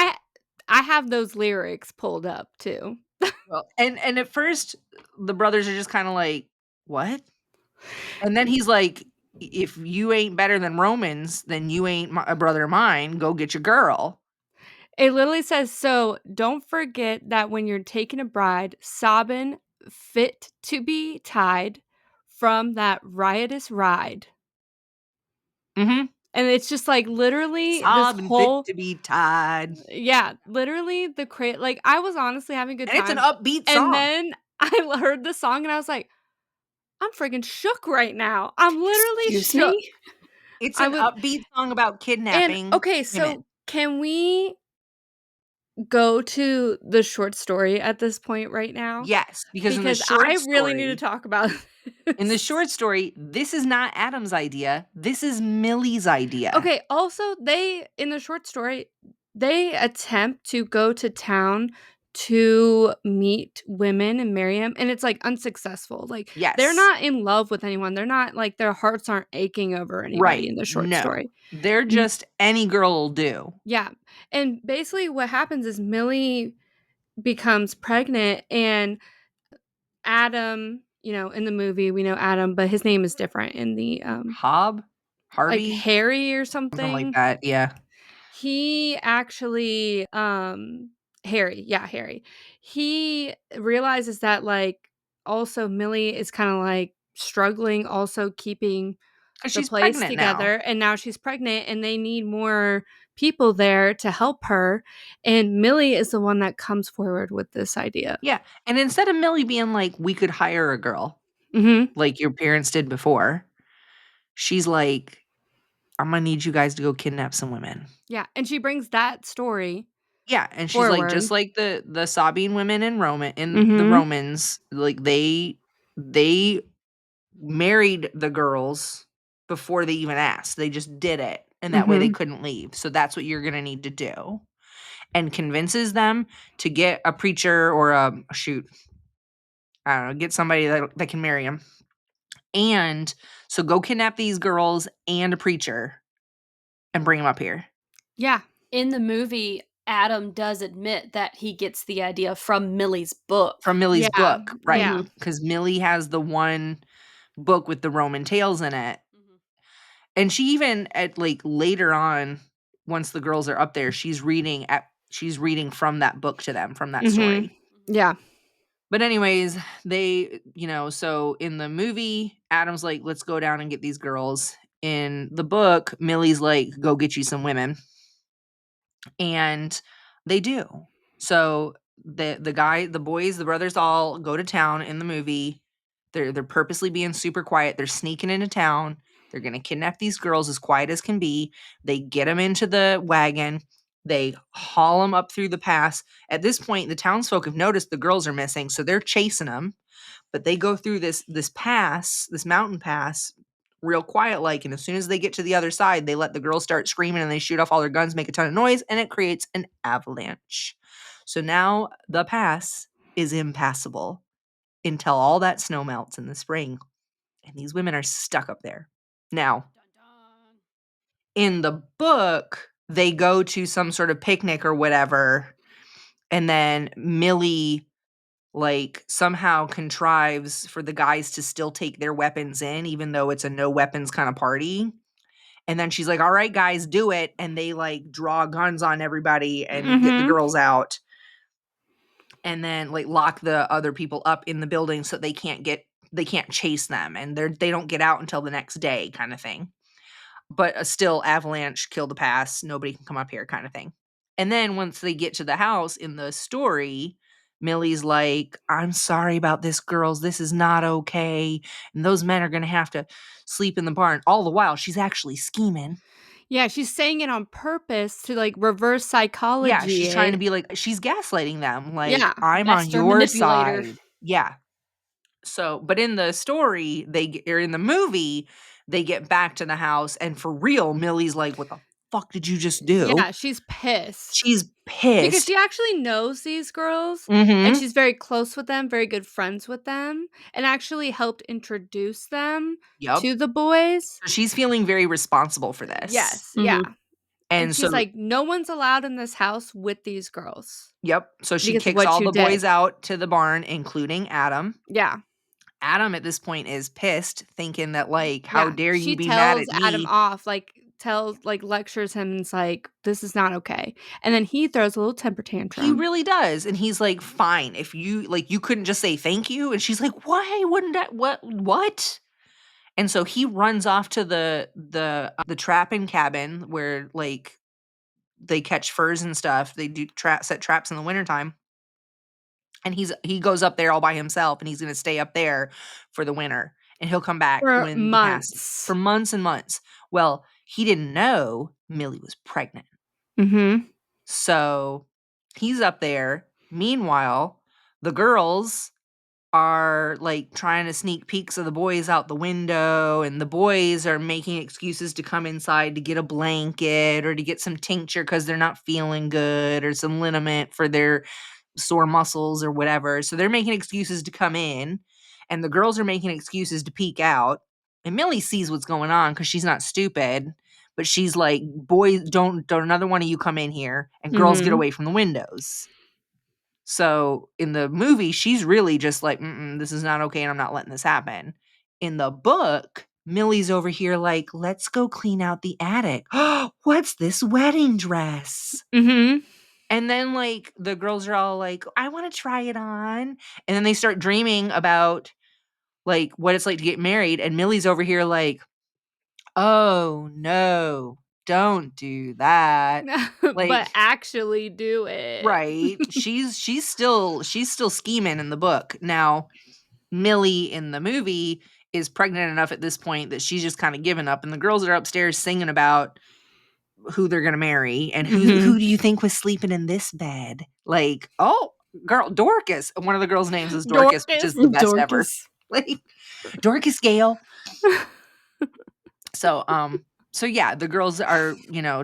I have those lyrics pulled up too. well, and at first the brothers are just kind of like, what? And then he's like, if you ain't better than Romans, then you ain't a brother of mine. Go get your girl. It literally says, "So, don't forget that when you're taking a bride, sobbing fit to be tied from that riotous ride." Mm-hmm. And it's just, like, literally this Sobbing fit whole to be tied. yeah, literally like, I was honestly having a good And it's an time, upbeat and song. then I heard the song and I was like, "I'm freaking shook right now." I'm literally Excuse shook. me? It's I an would upbeat song about and kidnapping okay, women. so can we go to the short story at this point right now? Yes, because Because I really need to talk about in the this. short story, this is not Adam's idea. This is Millie's idea. Okay, also, they in the short story, they attempt to go to town to meet women and marry them, and it's, like, unsuccessful, like, they're Yes. not in love with anyone, they're not like, their hearts aren't aching over anybody Right. in the short No. story. They're M just any girl will do. yeah, and basically what happens is Millie becomes pregnant and Adam, in the movie, we know Adam, but his name is different in the, Hob? like, Harvey? Harry or Something like something. that. Yeah. He actually, Harry, yeah, Harry. He realizes that, like, also Millie is kinda, like, struggling also keeping Because the she's place pregnant now. together, and now she's pregnant, and they need more people there to help her, and Millie is the one that comes forward with this idea. Yeah. And instead of Millie being like, we could hire a girl Mhm. like your parents did before, she's like, I'm gonna need you guys to go kidnap some women. Yeah, and she brings that story Yeah, and she's like, just forward. like the Sabine women in the Mhm. Romans, like they married the girls before they even asked. They just did it, and that way they Mhm. couldn't leave. So that's what you're gonna need to do. And convinces them to get a preacher or shoot, I don't know, get somebody that can marry him. And so go kidnap these girls and a preacher and bring them up here Yeah. In the movie, Adam does admit that he gets the idea from Millie's book. from Millie's Yeah. book, right? Yeah. Mhm. Because Millie has the one book with the Roman tales in it. Mhm. And she even at like later on, once the girls are up there, she's reading from that book to them from that Mhm. story. Mhm. Yeah. But anyways, so in the movie, Adam's like, let's go down and get these girls. In the book, Millie's like, go get you some women. And they do. So the boys, the brothers all go to town in the movie. They're purposely being super quiet. They're sneaking into town. They're gonna kidnap these girls as quiet as can be. They get them into the wagon. They haul them up through the pass. At this point, the townsfolk have noticed the girls are missing, so they're chasing them. But they go through this pass, this mountain pass, real quiet like, and as soon as they get to the other side, they let the girls start screaming and they shoot off all their guns, make a ton of noise, and it creates an avalanche. So now the pass is impassable until all that snow melts in the spring, and these women are stuck up there. Now, Dun, dun. in the book, they go to some sort of picnic or whatever, and then Millie like somehow contrives for the guys to still take their weapons in even though it's a no weapons kind of party. And then she's like, "All right, guys, do it." And they like draw guns on everybody and get the Mhm. girls out and then like lock the other people up in the building so they can't chase them and they don't get out until the next day kind of thing. But still avalanche, kill the pass, nobody can come up here kind of thing. And then once they get to the house in the story, Millie's like, "I'm sorry about this, girls. This is not okay. And those men are going to have to sleep in the barn." All the while, she's actually scheming. Yeah, she's saying it on purpose to, like, reverse Yeah, psychology she's trying to it. be like she's gaslighting them, like, Yeah, "I'm on Master your manipulator. side." Yeah. So, but in the story, or in the movie, they get back to the house, and for real, Millie's like, "What the fuck did you just do?" yeah, she's pissed. She's Because pissed. she actually knows these girls, and Mhm. she's very close with them, very good friends with them, and actually helped introduce them Yep. to the boys. So she's feeling very responsible for this. Yes, yeah, Mhm. and And she's so like, "No one's allowed in this house with these girls yep, so she because of kicks what all you the boys did." out to the barn, including Adam. Yeah, Adam at this point is pissed, thinking that, like, "How yeah, dare you she be mad tells at Adam me?" off, like, lectures him and is like, "This is not okay," and then he throws a little temper He tantrum. really does, and he's like, "Fine, if you like, you couldn't just say thank you?" And she's like, "Why wouldn't that what?" And so he runs off to the trapping cabin where, like, they catch furs and stuff. They do set traps in the wintertime, and he goes up there all by himself, and he's gonna stay up there for the winter, and he'll come back For when the passes months. for months and months. Well, he didn't know Millie was pregnant. Mhm. So, he's up there. Meanwhile, the girls are, like, trying to sneak peeks of the boys out the window, and the boys are making excuses to come inside to get a blanket or to get some tincture because 'cause they're not feeling good or some liniment for their sore muscles or whatever. So they're making excuses to come in, and the girls are making excuses to peek out. And Millie sees what's going on because she's not stupid, but she's like, "Boys, don't another one of you come in here, and girls get Mhm. away from the windows." So in the movie, she's really just like, "Mm-mm, this is not okay, and I'm not letting this happen." In the book, Millie's over here like, "Let's go clean out the attic." What's this wedding dress? Mhm. And then, like, the girls are all like, "I wanna try it on." And then they start dreaming about, like, what it's like to get married, and Millie's over here like, "Oh, no. Don't do that." But Like actually do it. right. She's still scheming in the book. Now, Millie in the movie is pregnant enough at this point that she's just kinda given up, and the girls are upstairs singing about who they're gonna marry and who Mhm. do you think was sleeping in this bed? Like, "Oh, girl, Dorcas." One of the girls' names is Dorcas, which is Dorcas. the best ever. Dorcas. Like, Dorcas Gale. So, so yeah, the girls are,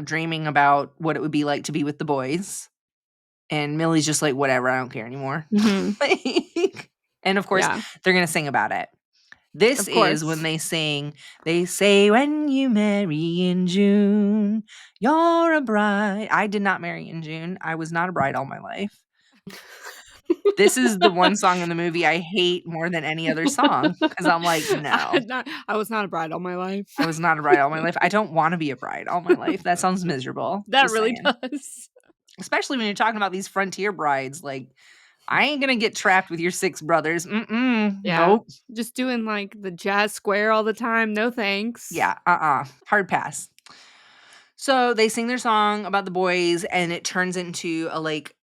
dreaming about what it would be like to be with the boys, and Millie's just like, "Whatever, I don't care anymore." Mhm. Like and of course, Yeah, they're gonna sing about it. This of is when course. they sing, "They say when you marry in June, you're a bride." I did not marry in June. I was not a bride all my life. This is the one song in the movie I hate more than any other song because 'cause I'm like, "No, I was not a bride all my life. I was not a bride all my life. I don't wanna be a bride all my life." That sounds miserable. That Just really saying. does. Especially when you're talking about these frontier brides, like, I ain't gonna get trapped with your 6 brothers. Mm-mm. Yeah. Nope. Just doing, like, the jazz square all the time, no thanks. Yeah, hard pass. So they sing their song about the boys, and it turns into a like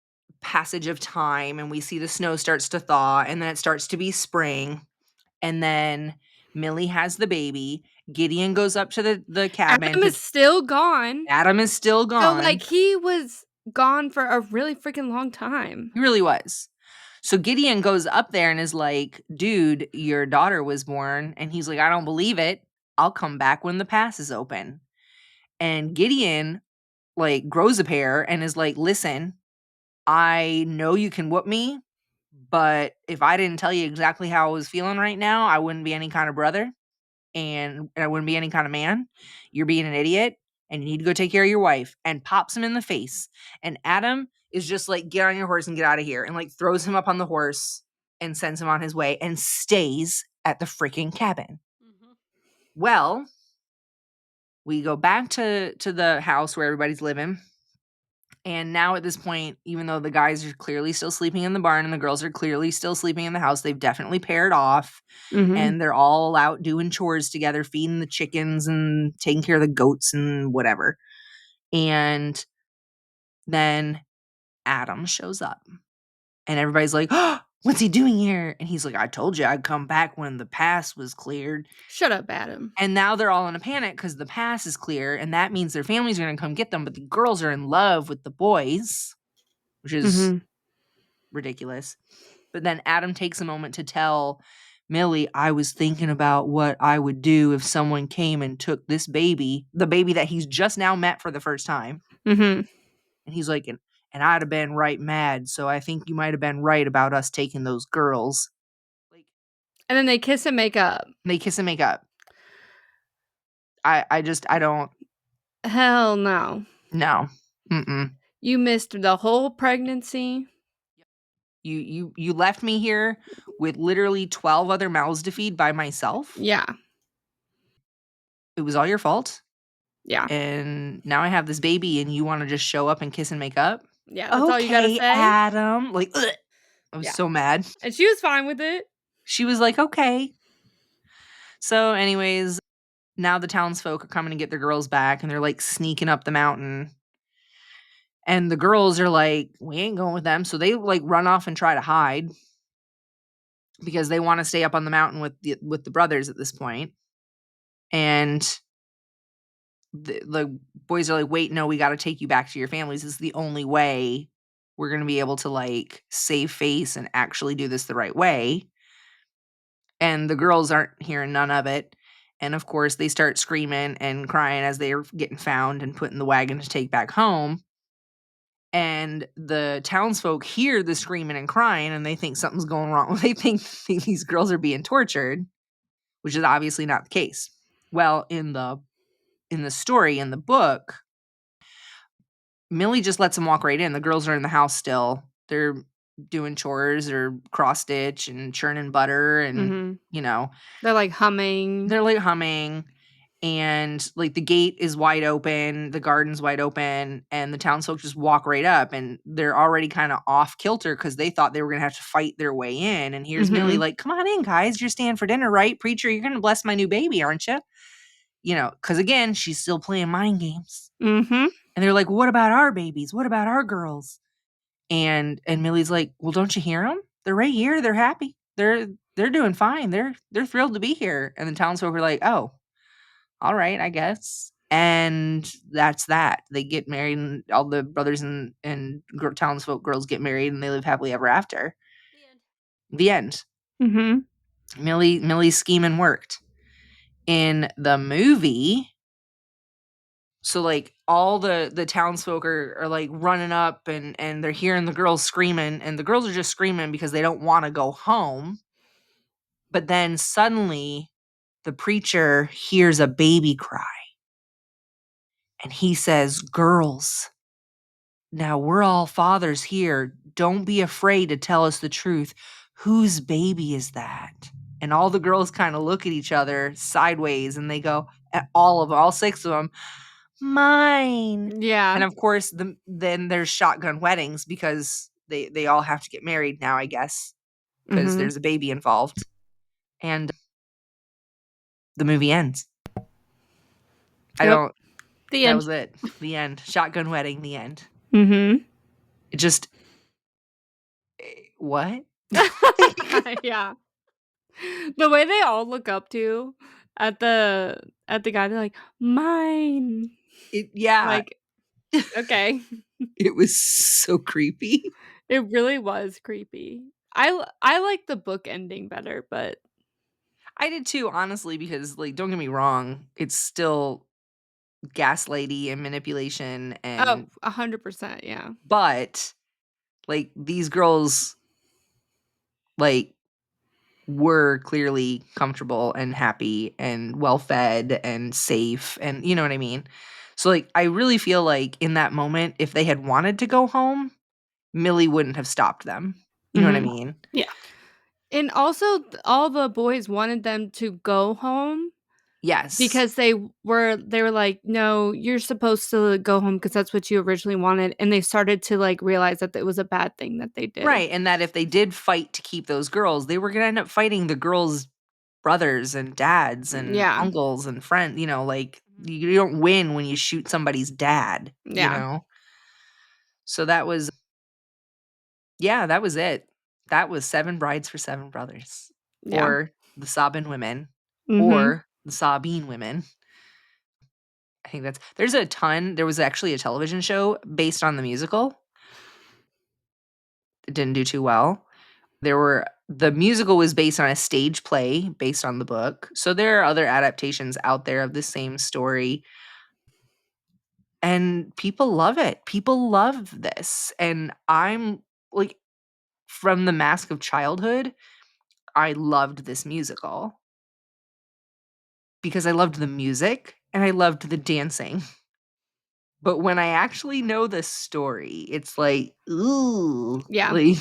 passage of time, and we see the snow starts to thaw, and then it starts to be spring, and then Millie has the baby. Gideon goes up to the cabin Adam to is still gone. Adam is still So, like, gone. he was gone for a really freaking long time. He really was. So Gideon goes up there and is like, "Dude, your daughter was born." And he's like, "I don't believe it. I'll come back when the pass is open." And Gideon like grows a pair and is like, "Listen, I know you can whoop me, but if I didn't tell you exactly how I was feeling right now, I wouldn't be any kind of brother and I wouldn't be any kind of man. You're being an idiot and you need to go take care of your wife," and pops him in the face. And Adam is just like, "Get on your horse and get out of here," and like throws him up on the horse and sends him on his way and stays at the freaking cabin. Mhm. Well, we go back to the house where everybody's living. And now at this point, even though the guys are clearly still sleeping in the barn and the girls are clearly still sleeping in the house, they've definitely paired off Mhm. and they're all out doing chores together, feeding the chickens and taking care of the goats and whatever. And then Adam shows up and everybody's like, "Oh, "What's he doing here?" And he's like, "I told you I'd come back when the pass was cleared." Shut up, Adam. And now they're all in a panic because the pass is clear, and that means their families are gonna come get them, but the girls are in love with the boys, which is Mhm. ridiculous. But then Adam takes a moment to tell Millie, "I was thinking about what I would do if someone came and took this baby," the baby that he's just now met for the first time. Mhm. And he's like, and I'd have been right mad, so I think you might have been right about us taking those girls." Like, And then they kiss and make up. they kiss and make up. I don't. Hell no. No. Mm-mm. You missed the whole pregnancy. You left me here with literally 12 other mouths to feed by myself. Yeah. It was all your fault. Yeah. And now I have this baby and you wanna just show up and kiss and make up? Yeah, that's all you gotta Okay, say? Adam. Like, ugh. I was Yeah. so mad. And she was fine with it. She was like, "Okay." So, anyways, now the townsfolk are coming to get their girls back, and they're, like, sneaking up the mountain, and the girls are like, "We ain't going with them," so they, like, run off and try to hide because they wanna stay up on the mountain with the brothers at this point, and the boys are like, "Wait, no, we gotta take you back to your families. This is the only way we're gonna be able to, like, save face and actually do this the right way." And the girls aren't hearing none of it, and, of course, they start screaming and crying as they're getting found and put in the wagon to take back home, and the townsfolk hear the screaming and crying, and they think something's going wrong. They think these girls are being tortured, which is obviously not the case. Well, in the story, in the book, Millie just lets them walk right in. The girls are in the house still. They're doing chores or cross stitch and churning butter and, Mhm. you know, They're, like, humming. they're like humming and like the gate is wide open, the garden's wide open, and the townsfolk just walk right up and they're already kind of off kilter because they thought they were gonna have to fight their way in. And here's Millie Mhm. like, "Come on in, guys. You're staying for dinner, right? Preacher, you're gonna bless my new baby, aren't you?" Because again, she's still playing mind games. Mhm. And they're like, "What about our babies? What about our girls?" And Millie's like, "Well, don't you hear them? 'Em? They're right here. They're happy. They're doing fine. They're thrilled to be here." And the townsfolk are like, "Oh, all right, I guess." And that's that. They get married, and all the brothers and townsfolk girls get married, and they live happily ever after. The end. The end. Mhm. Millie's scheming worked. In the movie, so, like, all the townsfolk are, like, running up and they're hearing the girls screaming, and the girls are just screaming because they don't wanna go home, but then suddenly, the preacher hears a baby cry, and he says, "Girls, now we're all fathers here. Don't be afraid to tell us the truth. Whose baby is that?" And all the girls kinda look at each other sideways, and they go, all of 'em, all 6 of them, "Mine." Yeah. And of course, then there's shotgun weddings because they all have to get married now, I guess, because Mhm. there's a baby involved, and the movie ends. I Yep. don't The That end. was it. The end. Shotgun wedding, the end. Mhm. It just what? Yeah. The way they all look up to at the at the guy, they're like, "Mine." Yeah. Like, okay. It was so creepy. It really was creepy. I like the book ending better, but I did too, honestly, because, like, don't get me wrong, it's still gaslighty and manipulation oh, and 100%, yeah. but, like, these girls, like, were clearly comfortable and happy and well fed and safe and you know what I mean? So, like, I really feel like in that moment, if they had wanted to go home, Millie wouldn't have stopped them. You know what I Mhm. mean? Yeah. And also, all the boys wanted them to go home Yes. because they were like, "No, you're supposed to go home because that's what you originally wanted," and they started to, like, realize that it was a bad thing that they did. Right, and that if they did fight to keep those girls, they were gonna end up fighting the girls' brothers and dads and Yeah. uncles and friends, like, Mhm. you don't win when you shoot somebody's dad, you Yeah. know? So that was yeah, that was it. That was 7 Brides for 7 Brothers, Yeah. or the Sobbin women, Mhm. or the Sobbin women. I think that's there was actually a television show based on the musical. It didn't do too well. The musical was based on a stage play based on the book. So there are other adaptations out there of the same story, and people love it. People love this. And I'm like, from the mask of childhood, I loved this musical because I loved the music and I loved the dancing. But when I actually know the story, it's like, ooh, Yeah. like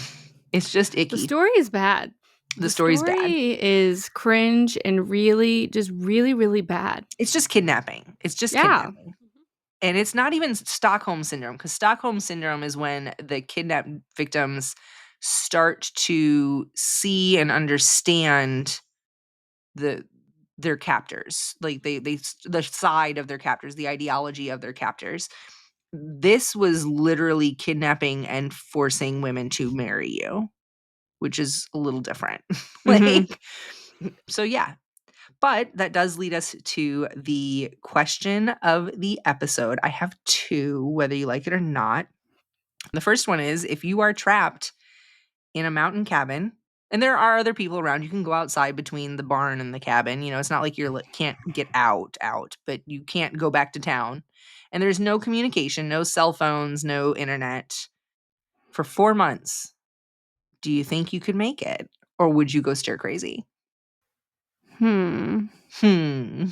it's just The icky. story is bad. The The story's bad. story is cringe and really just really, really bad. It's just kidnapping. It's just Yeah. kidnapping. And it's not even Stockholm syndrome, because Stockholm syndrome is when the kidnapped victims start to see and understand the their captors. Like the side of their captors, the ideology of their captors. This was literally kidnapping and forcing women to marry you, which is a little different. Mhm. Like, so yeah. But that does lead us to the question of the episode. I have two, whether you like it or not. The first one is, if you are trapped in a mountain cabin, and there are other people around, you can go outside between the barn and the cabin. You know, it's not like can't get out, but you can't go back to town. And there's no communication, no cell phones, no internet for 4 months. Do you think you could make it? Or would you go stir crazy? Hmm. Hmm.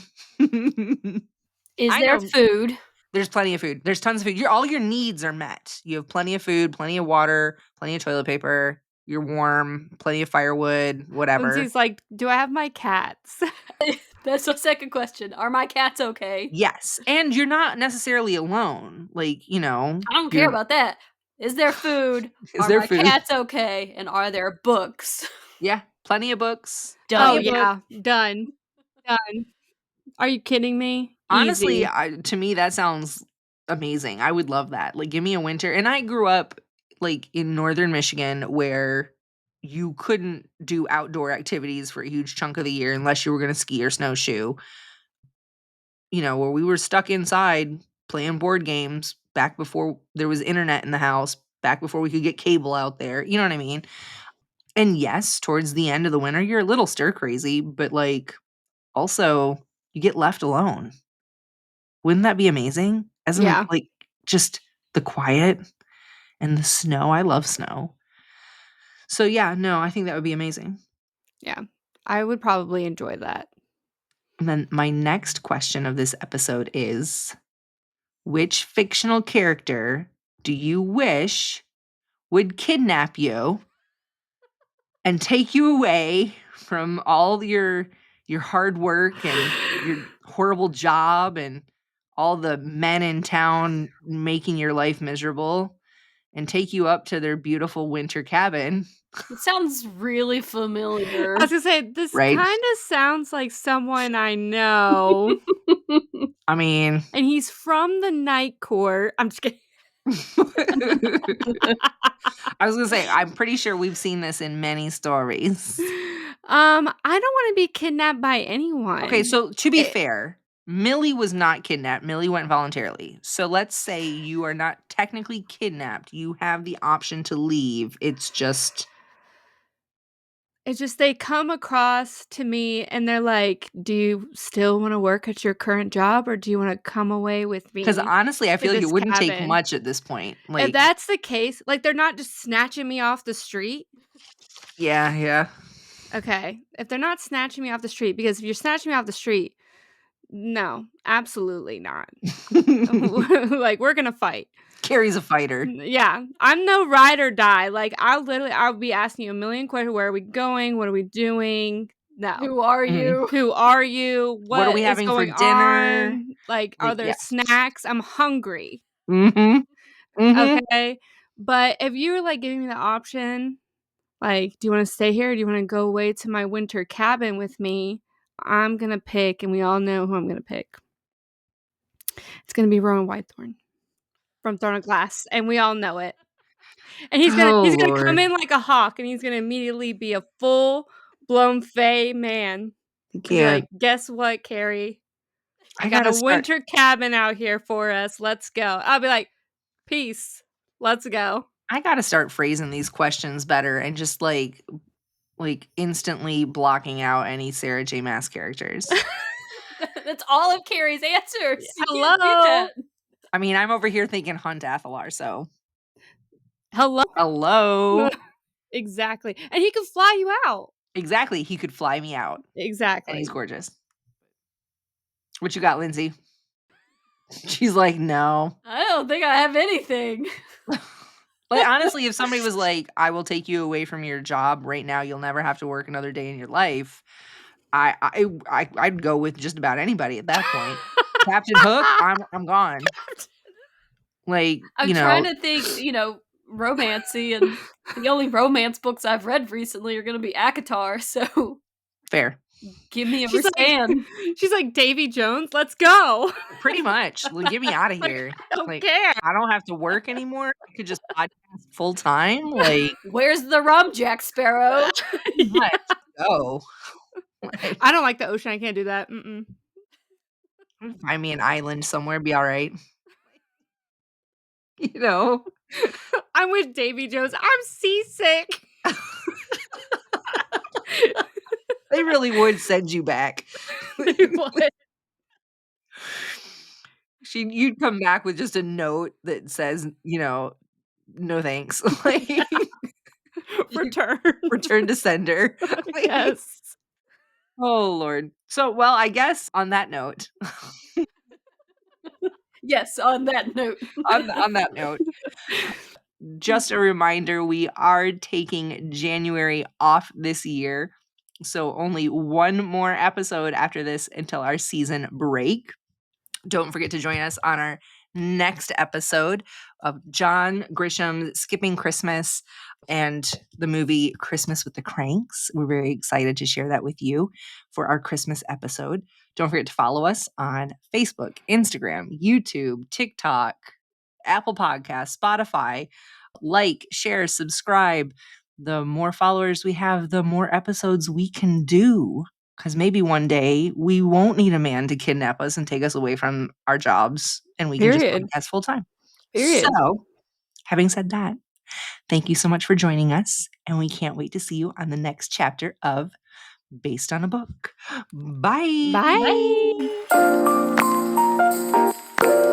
Is I there know food? there's plenty of food. There's tons of food. All your needs are met. You have plenty of food, plenty of water, plenty of toilet paper. You're warm, plenty of firewood, whatever. Lindsay's like, "Do I have my cats?" That's the second question. Are my cats okay? Yes, and you're not necessarily alone. Like, I don't care you're about that. Is there food? is Are there my food? cats okay? And are there books? Yeah, plenty of books, Oh, plenty Done. of books. yeah. Done. Done. Are you kidding me? Honestly, Easy. to me that sounds amazing. I would love that. Like, give me a winter. And I grew up like in northern Michigan, where you couldn't do outdoor activities for a huge chunk of the year unless you were going to ski or snowshoe. Where we were stuck inside playing board games back before there was internet in the house, back before we could get cable out there. You know what I mean? And yes, towards the end of the winter, you're a little stir crazy, but like, also you get left alone. Wouldn't that be amazing? Yeah. Like, just the quiet and the snow. I love snow. So yeah, no, I think that would be amazing. Yeah. I would probably enjoy that. And then my next question of this episode is, which fictional character do you wish would kidnap you and take you away from all your hard work and your horrible job and all the men in town making your life miserable, and take you up to their beautiful winter cabin, It sounds really I familiar. was gonna say, this right? kinda sounds like someone I know, I mean, and he's from the night court. I'm just kidding. I was gonna say, I'm pretty sure we've seen this in many stories. I don't wanna be kidnapped by Okay, anyone. so to be It fair, Millie was not kidnapped. Millie went voluntarily. So let's say you are not technically kidnapped. You have the option to leave. It's just it's just they come across to me and they're like, "Do you still wanna work at your current job, or do you wanna come away with because me honestly, I to feel like it this wouldn't take cabin?" much at this point. If Like, that's the case, like, they're not just snatching me off the street. yeah, yeah. Okay, if they're not snatching me off the street, because if you're snatching me off the street, no, absolutely not. Like, we're gonna fight. Carrie's a fighter. Yeah, I'm no ride or die. Like, I'll be asking you a million questions. Where are we going? What are we doing? No. Who are Mhm. you? Who are you? What are What we is having for going dinner? on? Like, are Like, there yeah. snacks? I'm hungry. Mhm. Mhm. Okay. But if you were like giving me the option, like, do you want to stay here? Or do you want to go away to my winter cabin with me? I'm gonna pick, and we all know who I'm gonna pick. It's gonna be Rowan Whitethorn from Throne of Glass, and we all know it. And he's gonna Oh, he's gonna come Lord. in like a hawk, and he's gonna immediately be a full-blown fae man, You and be like, can't. "Guess what, Keri? I I got a gotta start winter cabin out here for us, let's go." I'll be like, "Peace, let's go." I gotta start phrasing these questions better and just, like, instantly blocking out any Sarah J. Maas characters. That's all of Keri's answers. You can't do Hello? that. I mean, I'm over here thinking Hunt Athalar, so Hello? hello? Exactly, and he could fly you out. Exactly, he could fly me out, and he's Exactly. gorgeous. What you got, Lindsay? She's like, "No." I don't think I have anything. Like, honestly, if somebody was like, "I will take you away from your job right now, you'll never have to work another day in your life," I'd go with just about anybody at that point. Captain Hook, I'm gone. Like, I'm trying to think, romancy, and the only romance books I've read recently are gonna be ACOTAR, so fair. give me a She's like Ristan. she's like, "Davy Jones, let's go." Pretty much. Like, get me outta Like, here. I don't Like, care. I don't have to work anymore. I could just podcast full time. Like, Where's the rum, Jack Sparrow? pretty Yeah. much. Go. Like, I don't like the ocean, I can't do that, mm-mm. find me an island somewhere, be alright. You know? I'm with Davy Jones, I'm seasick. They really would send you back. They would. You'd come back with just a note that says, "No thanks." Like, you Return. return to sender. Like, Yes. oh, Lord. So, well, I guess on that note Yes, on that note. on that note, just a reminder, we are taking January off this year, so only one more episode after this until our season break. Don't forget to join us on our next episode of John Grisham's Skipping Christmas and the movie Christmas with the Cranks. We're very excited to share that with you for our Christmas episode. Don't forget to follow us on Facebook, Instagram, YouTube, TikTok, Apple Podcasts, Spotify. Like, share, subscribe. The more followers we have, the more episodes we can do. Because maybe one day we won't need a man to kidnap us and take us away from our jobs and we can just Period. podcast full time. Period. So, having said that, thank you so much for joining us. And we can't wait to see you on the next chapter of Based on a Book. Bye. Bye. Bye.